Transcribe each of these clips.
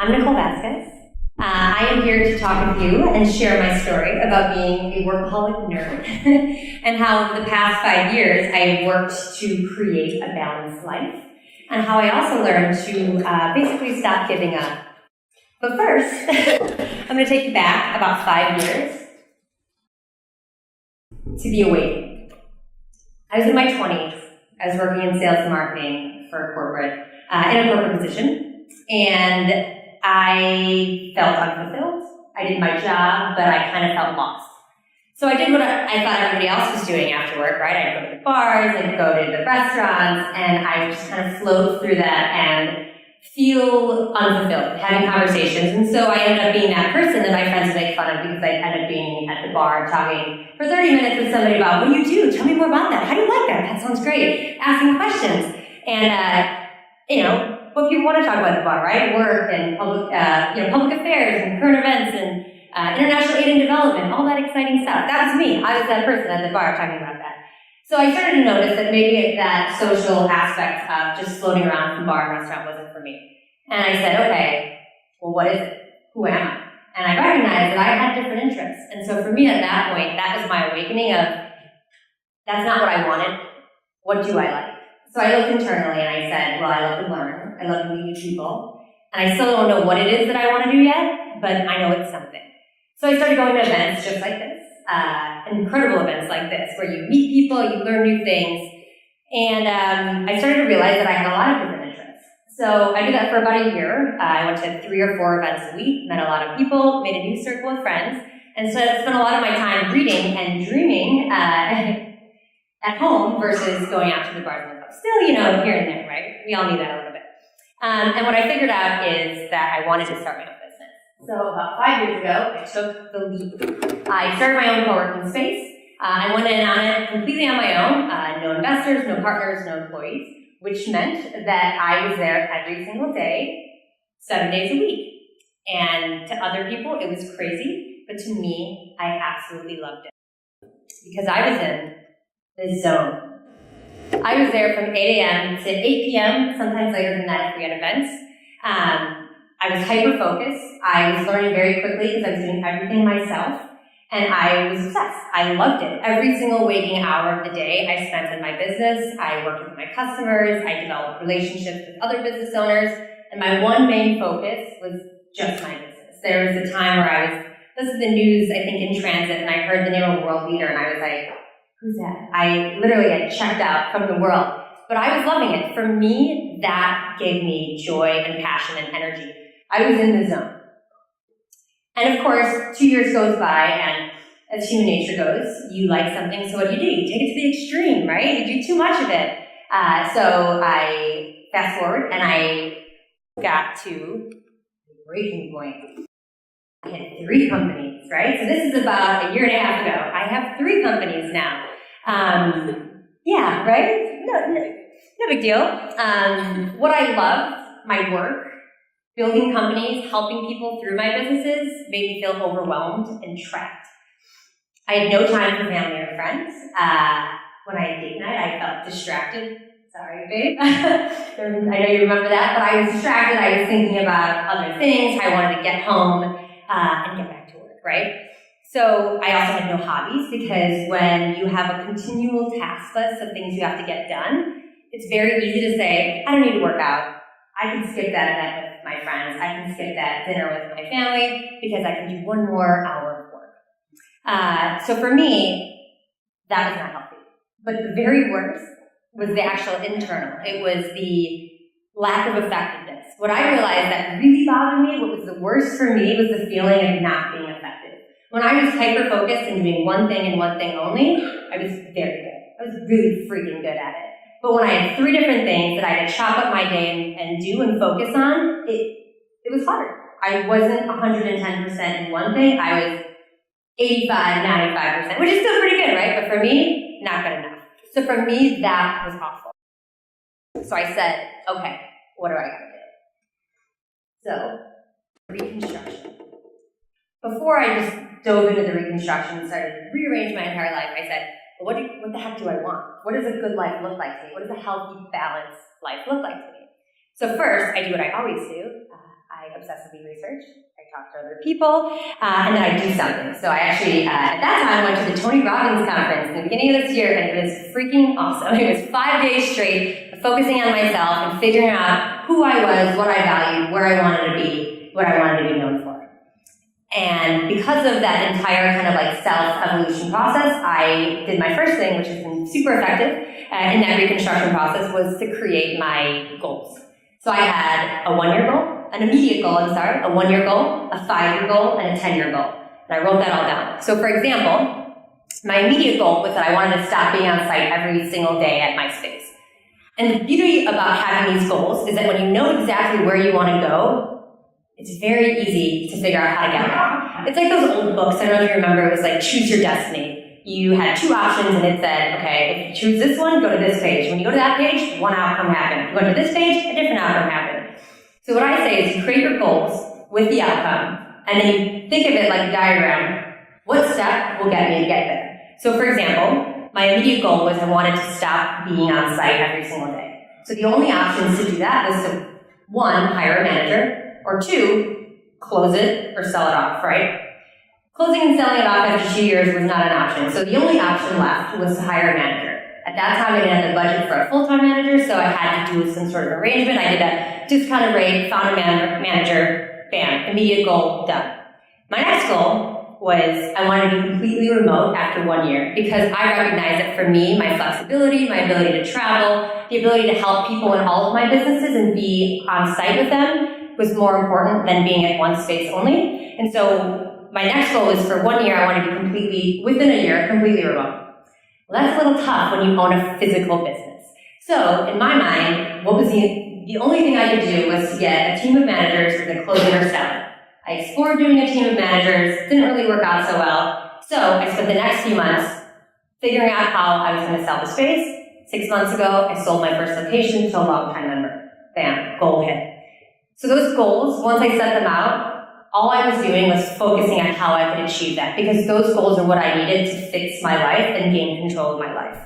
I'm Nicole Vasquez. I am here to talk with you and share my story about being a workaholic nerd and how the past 5 years I have worked to create a balanced life and how I also learned to basically stop giving up. But first, I'm going to take you back about 5 years to the awakening. I was in my 20s. I was working in sales and marketing for corporate, in a corporate position, and I felt unfulfilled. I did my job, but I kind of felt lost. So I did what I thought everybody else was doing after work, right? I'd go to the bars, I'd go to the restaurants, and I just kind of flowed through that and feel unfulfilled, having conversations. And so I ended up being that person that my friends would make fun of because I ended up being at the bar talking for 30 minutes with somebody about, what do you do? Tell me more about that. How do you like that? That sounds great. Asking questions. And, what people want to talk about at the bar, right? Work and public affairs and current events and international aid and development, all that exciting stuff. That was me. I was that person at the bar talking about that. So I started to notice that maybe that social aspect of just floating around from bar and restaurant wasn't for me. And I said, okay, well, what is it? Who am I? And I recognized that I had different interests. And so for me at that point, that was my awakening of, that's not what I wanted. What do I like? So I looked internally and I said, well, I love to learn. I love to meet new people. And I still don't know what it is that I want to do yet, but I know it's something. So I started going to events just like this, incredible events like this, where you meet people, you learn new things. And I started to realize that I had a lot of different interests. So I did that for about a year. I went to 3 or 4 events a week, met a lot of people, made a new circle of friends, and so I spent a lot of my time reading and dreaming at home versus going out to the bars and the clubs. Still, here and there, right? We all need that a little bit. And what I figured out is that I wanted to start my own business. So about 5 years ago, I took the leap. I started my own co-working space. I went in on it completely on my own. No investors, no partners, no employees, which meant that I was there every single day, 7 days a week. And to other people, it was crazy, but to me, I absolutely loved it. Because I was in the zone. I was there from 8 a.m. to 8 p.m., sometimes later than that if we had events. I was hyper-focused. I was learning very quickly because I was doing everything myself. And I was obsessed. I loved it. Every single waking hour of the day I spent in my business. I worked with my customers. I developed relationships with other business owners. And my one main focus was just my business. There was a time where I was listening to the news, I think, in transit, and I heard the name of a world leader, and I was like, who's that? I literally had checked out from the world. But I was loving it. For me, that gave me joy and passion and energy. I was in the zone. And of course, 2 years goes by, and as human nature goes, you like something, so what do? You take it to the extreme, right? You do too much of it. So I fast forward, and I got to the breaking point. I had 3 companies, right? So this is about a year and a half ago. I have 3 companies now. Yeah, right? No big deal. What I loved, my work, building companies, helping people through my businesses, made me feel overwhelmed and trapped. I had no time for family or friends. When I had date night, I felt distracted. Sorry, babe. I know you remember that, but I was distracted. I was thinking about other things. I wanted to get home and get back to work, right? So I also had no hobbies because when you have a continual task list of things you have to get done, it's very easy to say, I don't need to work out. I can skip that event with my friends. I can skip that dinner with my family because I can do 1 more hour of work. So for me, that was not healthy. But the very worst was the actual internal. It was the lack of effectiveness. What I realized that really bothered me, what was the worst for me, was the feeling of not being effective. When I was hyper-focused and doing one thing and one thing only, I was very good. I was really freaking good at it. But when I had 3 different things that I had to chop up my day and do and focus on, it was hard. I wasn't 110% in one thing. I was 85, 95%, which is still pretty good, right? But for me, not good enough. So for me, that was awful. So I said, okay, what do I gotta do? So, reconstruction. Before I just dove into the reconstruction and started to rearrange my entire life, I said, well, what the heck do I want? What does a good life look like to me? What does a healthy, balanced life look like to me? So first, I do what I always do. I obsessively research, I talk to other people, and then I do something. So I actually, at that time, went to the Tony Robbins conference in the beginning of this year, and it was freaking awesome. It was 5 days straight of focusing on myself and figuring out who I was, what I valued, where I wanted to be, what I wanted to be known for. And because of that entire kind of like self-evolution process, I did my first thing, which has been super effective in that reconstruction process, was to create my goals. So I had a 1-year goal, an immediate goal, a 1-year goal, a 5-year goal, and a 10-year goal. And I wrote that all down. So for example, my immediate goal was that I wanted to stop being on site every single day at my space. And the beauty about having these goals is that when you know exactly where you want to go, it's very easy to figure out how to get there. It's like those old books, I don't know if you remember, it was like Choose Your Destiny. You had 2 options and it said, okay, if you choose this one, go to this page. When you go to that page, one outcome happened. You go to this page, a different outcome happened. So what I say is you create your goals with the outcome, and then you think of it like a diagram. What step will get me to get there? So for example, my immediate goal was I wanted to stop being on site every single day. So the only options to do that was to, 1, hire a manager, or 2, close it or sell it off, right? Closing and selling it off after 2 years was not an option. So the only option left was to hire a manager. At that time, I didn't have the budget for a full-time manager, so I had to do some sort of arrangement. I did a discounted rate, found a manager, bam, immediate goal, done. My next goal was I wanted to be completely remote after 1 year because I recognize that for me, my flexibility, my ability to travel, the ability to help people in all of my businesses and be on site with them was more important than being at one space only. And so my next goal is for 1 year, I want to be completely, within a year, completely remote. Well, that's a little tough when you own a physical business. So in my mind, what was the only thing I could do was to get a team of managers for the closing or selling. I explored doing a team of managers, didn't really work out so well. So I spent the next few months figuring out how I was going to sell the space. 6 months ago, I sold my first location to a long-time member. Bam, goal hit. So those goals, once I set them out, all I was doing was focusing on how I could achieve that because those goals are what I needed to fix my life and gain control of my life.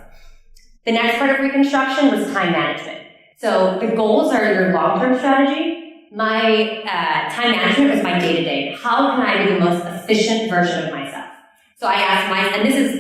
The next part of reconstruction was time management. So the goals are your long-term strategy. My time management was my day-to-day. How can I be the most efficient version of myself? So I asked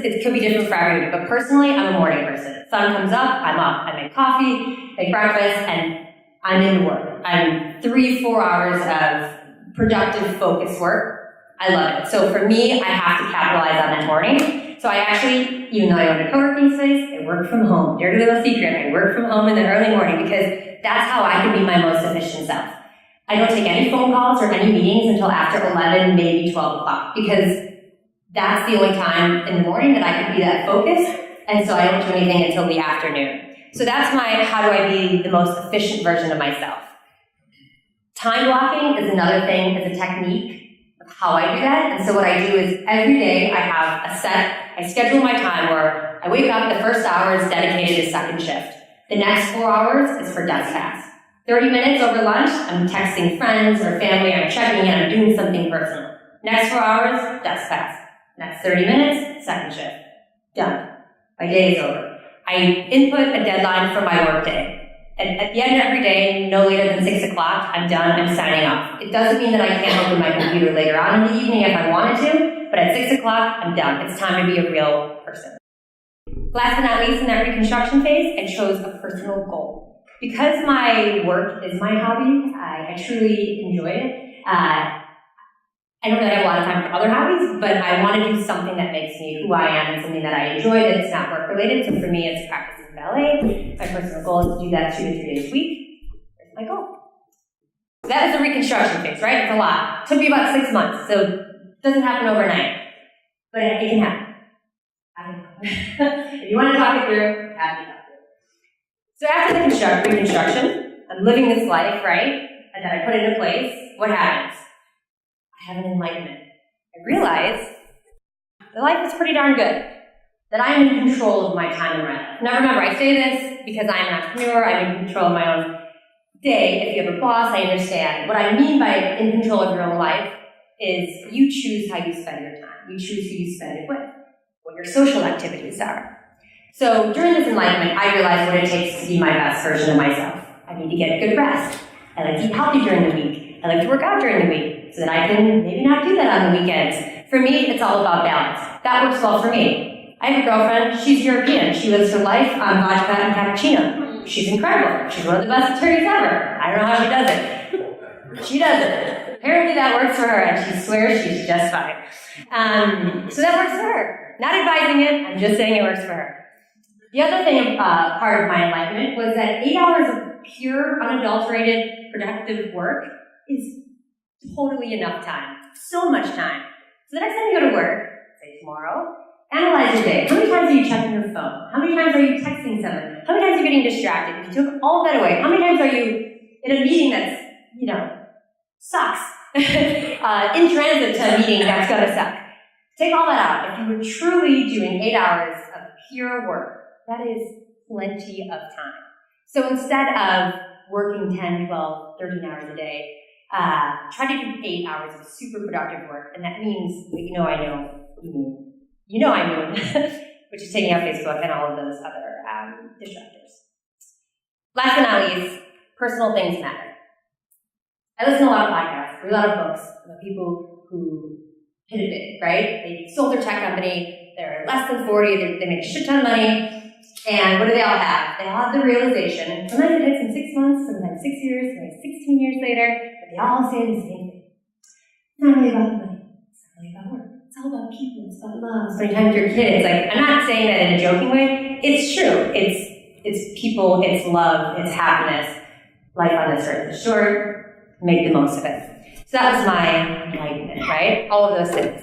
it could be different for everybody, but personally, I'm a morning person. Sun comes up, I'm up. I make coffee, make breakfast, and I'm into work. I'm 3-4 hours of productive, focused work. I love it. So for me, I have to capitalize on that morning. So I actually, even though I own a co-working space, I work from home. Dirty little secret, I work from home in the early morning because that's how I can be my most efficient self. I don't take any phone calls or any meetings until after 11, maybe 12 o'clock because that's the only time in the morning that I can be that focused. And so I don't do anything until the afternoon. So that's my how do I be the most efficient version of myself. Time blocking is another thing, is a technique of how I do that. And so what I do is every day I schedule my time where I wake up, the first hour is dedicated to second shift. The next 4 hours is for Deskpass. 30 minutes over lunch, I'm texting friends or family, I'm checking in, I'm doing something personal. Next 4 hours, Deskpass. Next 30 minutes, second shift. Done. My day is over. I input a deadline for my workday. And at the end of every day, no later than 6 o'clock, I'm done, I'm signing off. It doesn't mean that I can't open my computer later on in the evening if I wanted to, but at 6 o'clock, I'm done. It's time to be a real person. Last but not least, in that reconstruction phase, I chose a personal goal. Because my work is my hobby, I truly enjoy it. I don't really have a lot of time for other hobbies, but I want to do something that makes me who I am and something that I enjoy that's not work related. So for me, it's practicing ballet. My personal goal is to do that 2 to 3 days a week. That's my goal. So that was the reconstruction phase, right? It's a lot. It took me about 6 months, so it doesn't happen overnight. But it can happen. I don't know. If you want to talk it through, happy to talk it through. So after the reconstruction, I'm living this life, right? And then I put it into place. What happens? I have an enlightenment. I realize that life is pretty darn good. That I am in control of my time and my life. Now remember, I say this because I'm an entrepreneur, I'm in control of my own day. If you have a boss, I understand. What I mean by in control of your own life is you choose how you spend your time. You choose who you spend it with, what your social activities are. So during this enlightenment, I realized what it takes to be my best version of myself. I need to get good rest. I like to eat healthy during the week. I like to work out during the week so that I can maybe not do that on the weekends. For me, it's all about balance. That works well for me. I have a girlfriend, she's European. She lives her life on vodka and cappuccino. She's incredible. She's one of the best attorneys ever. I don't know how she does it. She does it. Apparently that works for her, and she swears she's just fine. So that works for her. Not advising it, I'm just saying it works for her. The other thing, part of my enlightenment, was that 8 hours of pure, unadulterated, productive work is totally enough time. So much time. So the next time you go to work, say tomorrow, analyze your day. How many times are you checking your phone? How many times are you texting someone? How many times are you getting distracted? If you took all of that away, how many times are you in a meeting that's, sucks? In transit to a meeting that's gonna suck. Take all that out. If you were truly doing 8 hours of pure work, that is plenty of time. So instead of working 10, 12, 13 hours a day, try to do 8 hours of super productive work. And that means, which is taking out Facebook and all of those other distractors. Last but not least, personal things matter. I listen to a lot of podcasts, read a lot of books about people who hit it big, right? They sold their tech company, they're less than 40, they make a shit ton of money, and what do they all have? They all have the realization, sometimes it takes them 6 months, sometimes 6 years, sometimes 16 years later, but they all say the same thing. It's not really about money, it's not really about work. It's all about people, it's about love, spending time with your kids. Like, I'm not saying that in a joking way, it's true. It's people, it's love, it's happiness. Life on this earth is short, make the most of it. So that was my enlightenment, right? All of those things.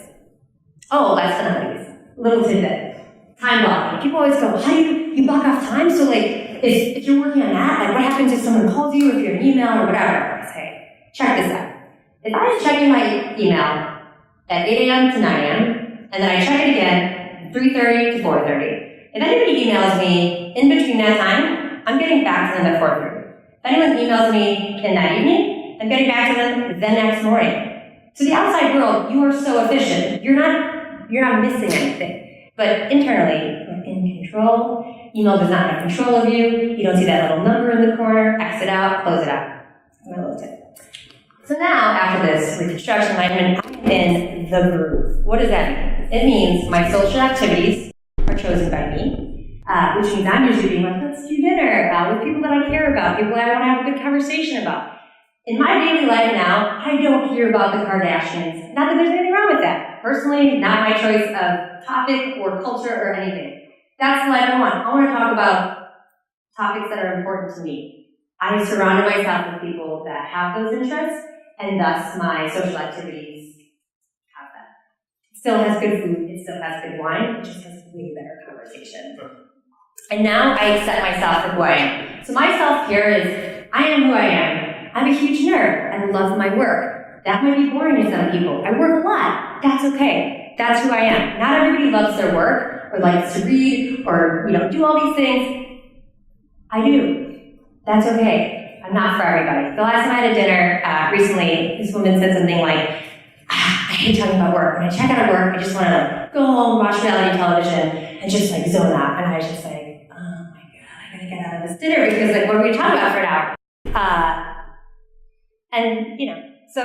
Oh, last but not least, little tidbit. Time blocking. People always go, how do you block off time? So like, if you're working on that, like what happens if someone calls you, if you have an email or whatever? I say, check this out. If I'm checking my email at 8 a.m. to 9 a.m., and then I check it again 3:30 to 4:30, if anybody emails me in between that time, I'm getting back to them at 4:30. If anyone emails me in that evening, I'm getting back to them the next morning. To the outside world, you are so efficient. You're not missing anything. But internally, you're in control. Email does not have control of you. You don't see that little number in the corner. Exit out, close it out. That's my little tip. So now, after this reconstruction alignment, I'm in the groove. What does that mean? It means my social activities are chosen by me, which means I'm usually being like, let's do dinner with people that I care about, people that I want to have a good conversation about. In my daily life now, I don't hear about the Kardashians. Not that there's anything wrong with that. Personally, not my choice of topic or culture or anything. That's the life I want. I want to talk about topics that are important to me. I surrounded myself with people that have those interests, and thus my social activities have that. It still has good food, it still has good wine, it just has way better conversation. And now I accept myself for who I am. So my self-care is, I am who I am. I'm a huge nerd. I love my work. That might be boring to some people. I work a lot. That's okay. That's who I am. Not everybody loves their work or likes to read or, do all these things. I do. That's okay. I'm not for everybody. The last time I had a dinner recently, this woman said something like, I hate talking about work. When I check out of work, I just want to go home, watch reality television, and just zone out. And I was just like, oh my God, I gotta get out of this dinner because what are we talking about for an hour? So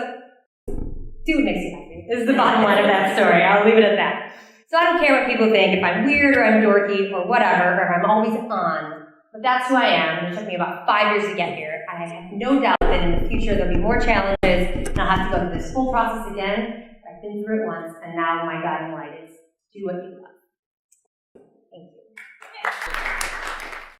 do what makes you happy is the bottom line of that story. I'll leave it at that. So I don't care what people think, if I'm weird or I'm dorky or whatever, or if I'm always on, but that's who I am. And it took me about 5 years to get here. I have no doubt that in the future there'll be more challenges and I'll have to go through this whole process again. I've been through it once, and now my guiding light is do what you love. Thank you.